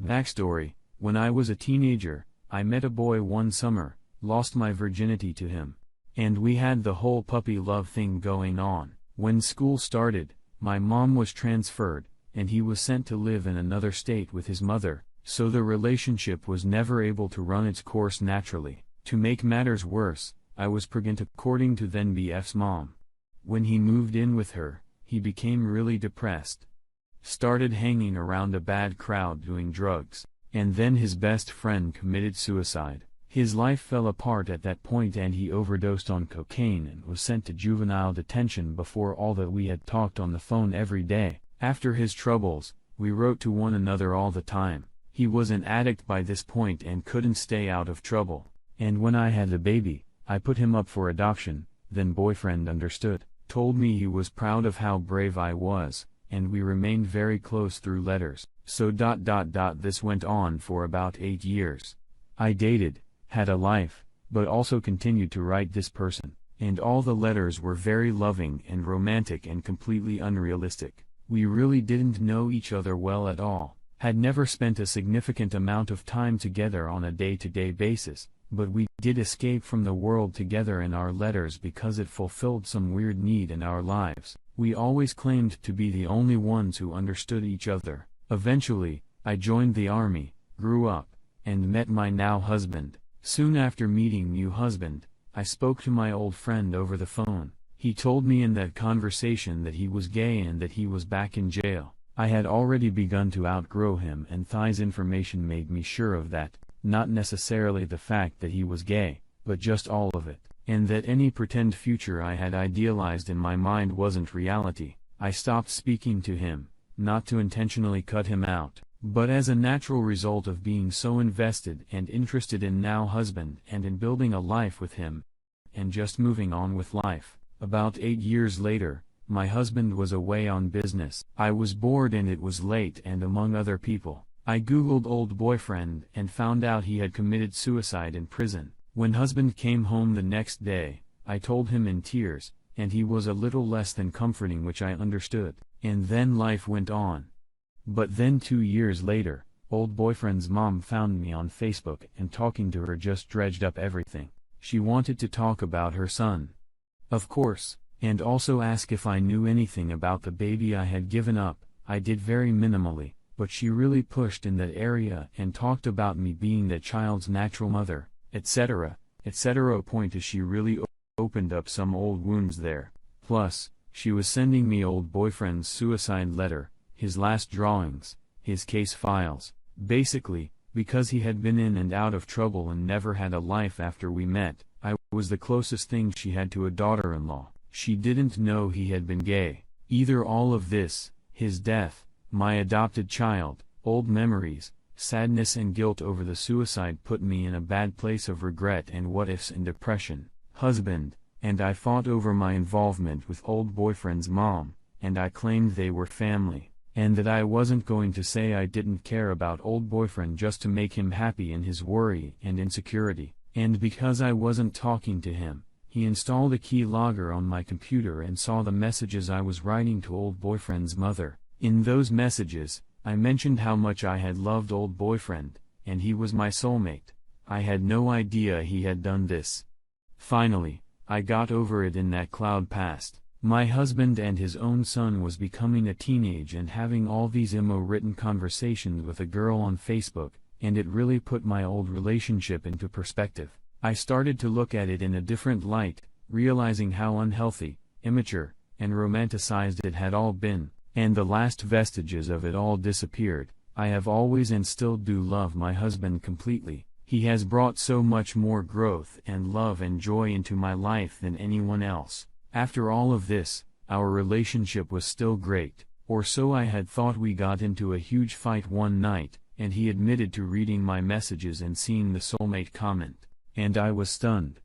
Backstory: when I was a teenager, I met a boy one summer, lost my virginity to him. And we had the whole puppy love thing going on. When school started, my mom was transferred, and he was sent to live in another state with his mother, so the relationship was never able to run its course naturally. To make matters worse, I was pregnant according to then BF's mom. When he moved in with her, he became really depressed. Started hanging around a bad crowd doing drugs, and then his best friend committed suicide. His life fell apart at that point and he overdosed on cocaine and was sent to juvenile detention. Before all that, we had talked on the phone every day. After his troubles, we wrote to one another all the time. He was an addict by this point and couldn't stay out of trouble. And when I had the baby, I put him up for adoption. Then boyfriend understood, told me he was proud of how brave I was, and we remained very close through letters. So this went on for about 8 years. I dated, had a life, but also continued to write this person, and all the letters were very loving and romantic and completely unrealistic. We really didn't know each other well at all, had never spent a significant amount of time together on a day-to-day basis, but we did escape from the world together in our letters because it fulfilled some weird need in our lives. We always claimed to be the only ones who understood each other. Eventually, I joined the army, grew up, and met my now husband. Soon after meeting new husband, I spoke to my old friend over the phone. He told me in that conversation that he was gay and that he was back in jail. I had already begun to outgrow him, and Thai's information made me sure of that, not necessarily the fact that he was gay, but just all of it, and that any pretend future I had idealized in my mind wasn't reality. I stopped speaking to him, not to intentionally cut him out, but as a natural result of being so invested and interested in now husband and in building a life with him, and just moving on with life. About 8 years later, my husband was away on business. I was bored and it was late, and among other people, I googled old boyfriend and found out he had committed suicide in prison. When husband came home the next day, I told him in tears, and he was a little less than comforting, which I understood, and then life went on. But then 2 years later, old boyfriend's mom found me on Facebook, and talking to her just dredged up everything. She wanted to talk about her son, of course, and also ask if I knew anything about the baby I had given up. I did very minimally, but she really pushed in that area and talked about me being that child's natural mother, etc., etc. Point is, she really opened up some old wounds there. Plus, she was sending me old boyfriend's suicide letter, his last drawings, his case files. Basically, because he had been in and out of trouble and never had a life after we met, I was the closest thing she had to a daughter-in-law. She didn't know he had been gay. Either all of this, his death, my adopted child, old memories, sadness and guilt over the suicide put me in a bad place of regret and what-ifs and depression. Husband and I fought over my involvement with old boyfriend's mom, and I claimed they were family, and that I wasn't going to say I didn't care about old boyfriend just to make him happy in his worry and insecurity. And because I wasn't talking to him, he installed a keylogger on my computer and saw the messages I was writing to old boyfriend's mother. In those messages, I mentioned how much I had loved old boyfriend, and he was my soulmate. I had no idea he had done this. Finally, I got over it in that cloud passed. My husband and his own son was becoming a teenage and having all these written conversations with a girl on Facebook, and it really put my old relationship into perspective. I started to look at it in a different light, realizing how unhealthy, immature, and romanticized it had all been, and the last vestiges of it all disappeared. I have always and still do love my husband completely. He has brought so much more growth and love and joy into my life than anyone else. After all of this, our relationship was still great, or so I had thought. We got into a huge fight one night, and he admitted to reading my messages and seeing the soulmate comment, and I was stunned.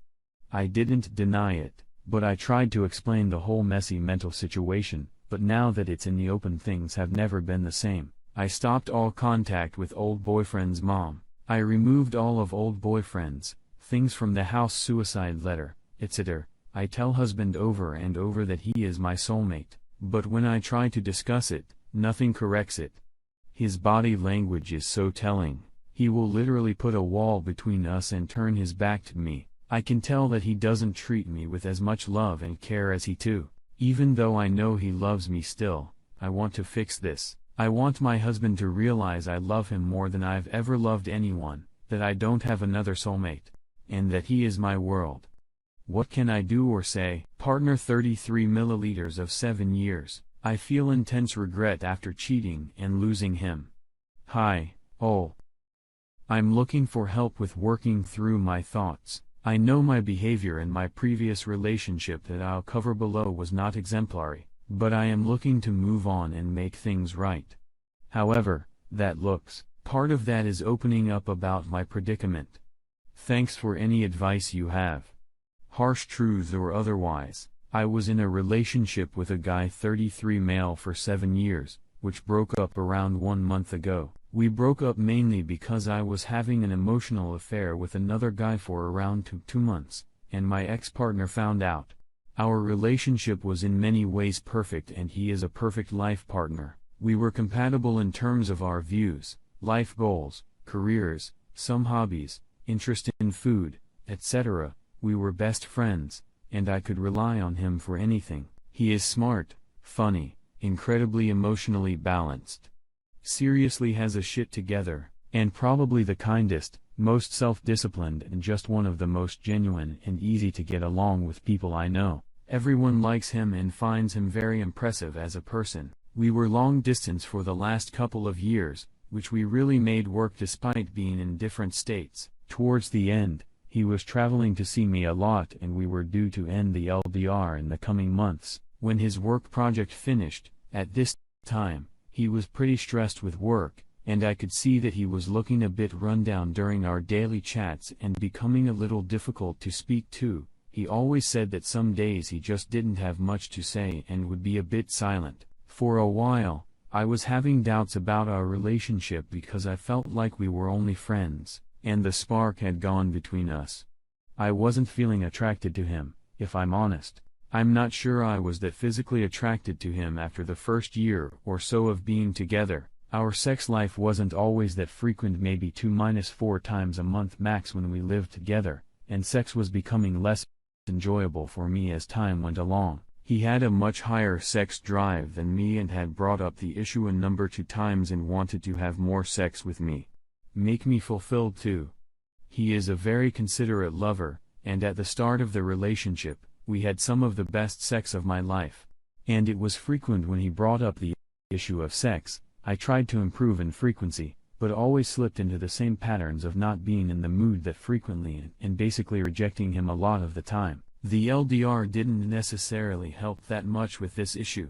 I didn't deny it, but I tried to explain the whole messy mental situation, but now that it's in the open, things have never been the same. I stopped all contact with old boyfriend's mom. I removed all of old boyfriend's things from the house, suicide letter, etc. I tell husband over and over that he is my soulmate, but when I try to discuss it, nothing corrects it. His body language is so telling. He will literally put a wall between us and turn his back to me. I can tell that he doesn't treat me with as much love and care as he too. Even though I know he loves me still, I want to fix this. I want my husband to realize I love him more than I've ever loved anyone, that I don't have another soulmate, and that he is my world. What can I do or say? Partner 33 milliliters of 7 years. I feel intense regret after cheating and losing him. Hi, I'm looking for help with working through my thoughts. I know my behavior in my previous relationship that I'll cover below was not exemplary, but I am looking to move on and make things right. However, part of that is opening up about my predicament. Thanks for any advice you have. Harsh truths or otherwise, I was in a relationship with a guy 33 male for 7 years, which broke up around 1 month ago. We broke up mainly because I was having an emotional affair with another guy for around 2 months, and my ex-partner found out. Our relationship was in many ways perfect and he is a perfect life partner. We were compatible in terms of our views, life goals, careers, some hobbies, interest in food, etc. We were best friends, and I could rely on him for anything. He is smart, funny, incredibly emotionally balanced. Seriously has a shit together, and probably the kindest, most self-disciplined and just one of the most genuine and easy to get along with people I know. Everyone likes him and finds him very impressive as a person. We were long distance for the last couple of years, which we really made work despite being in different states. Towards the end, he was traveling to see me a lot and we were due to end the LDR in the coming months. When his work project finished, at this time, he was pretty stressed with work, and I could see that he was looking a bit rundown during our daily chats and becoming a little difficult to speak to. He always said that some days he just didn't have much to say and would be a bit silent. For a while, I was having doubts about our relationship because I felt like we were only friends, and the spark had gone between us. I wasn't feeling attracted to him, if I'm honest. I'm not sure I was that physically attracted to him after the first year or so of being together. Our sex life wasn't always that frequent, maybe 2-4 times a month max when we lived together, and sex was becoming less enjoyable for me as time went along. He had a much higher sex drive than me and had brought up the issue a number 2 times and wanted to have more sex with me. Make me fulfilled too. He is a very considerate lover, and at the start of the relationship, we had some of the best sex of my life. And it was frequent when he brought up the issue of sex. I tried to improve in frequency, but always slipped into the same patterns of not being in the mood that frequently and basically rejecting him a lot of the time. The LDR didn't necessarily help that much with this issue.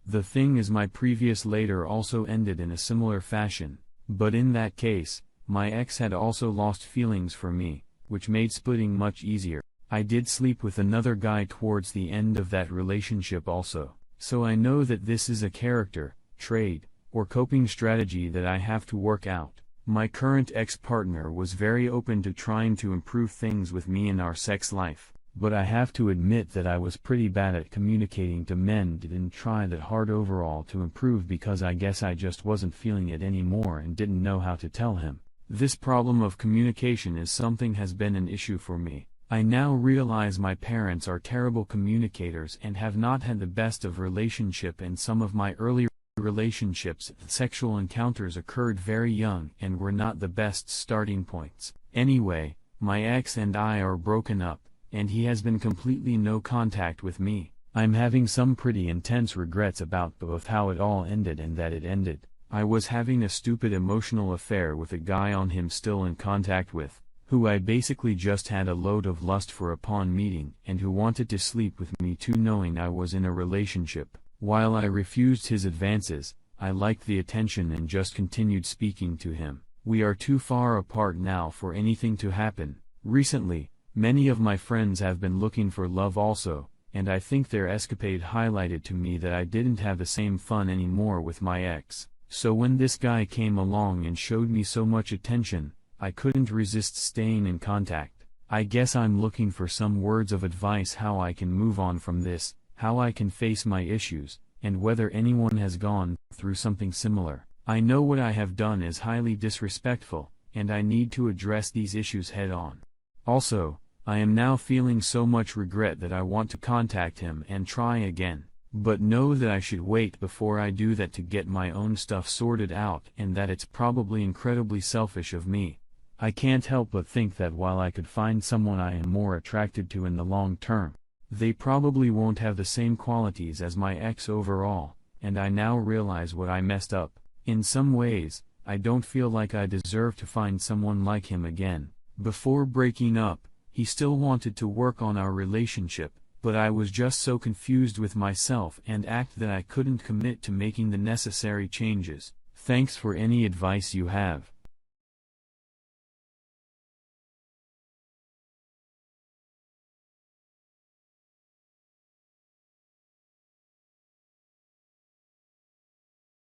The thing is, my previous later also ended in a similar fashion, but in that case, my ex had also lost feelings for me, which made splitting much easier. I did sleep with another guy towards the end of that relationship also, so I know that this is a character, trait, or coping strategy that I have to work out. My current ex-partner was very open to trying to improve things with me in our sex life, but I have to admit that I was pretty bad at communicating to men. Didn't try that hard overall to improve because I guess I just wasn't feeling it anymore and didn't know how to tell him. This problem of communication is something has been an issue for me. I now realize my parents are terrible communicators and have not had the best of relationship, and some of my early relationships, sexual encounters occurred very young and were not the best starting points. Anyway, my ex and I are broken up, and he has been completely no contact with me. I'm having some pretty intense regrets about both how it all ended and that it ended. I was having a stupid emotional affair with a guy on him still in contact with, who I basically just had a load of lust for upon meeting, and who wanted to sleep with me too, knowing I was in a relationship. While I refused his advances, I liked the attention and just continued speaking to him. We are too far apart now for anything to happen. Recently, many of my friends have been looking for love also, and I think their escapade highlighted to me that I didn't have the same fun anymore with my ex. So when this guy came along and showed me so much attention, I couldn't resist staying in contact. I guess I'm looking for some words of advice how I can move on from this, how I can face my issues, and whether anyone has gone through something similar. I know what I have done is highly disrespectful, and I need to address these issues head on. Also, I am now feeling so much regret that I want to contact him and try again, but know that I should wait before I do that to get my own stuff sorted out, and that it's probably incredibly selfish of me. I can't help but think that while I could find someone I am more attracted to in the long term, they probably won't have the same qualities as my ex overall, and I now realize what I messed up. In some ways, I don't feel like I deserve to find someone like him again. Before breaking up, he still wanted to work on our relationship, but I was just so confused with myself and act that I couldn't commit to making the necessary changes. Thanks for any advice you have.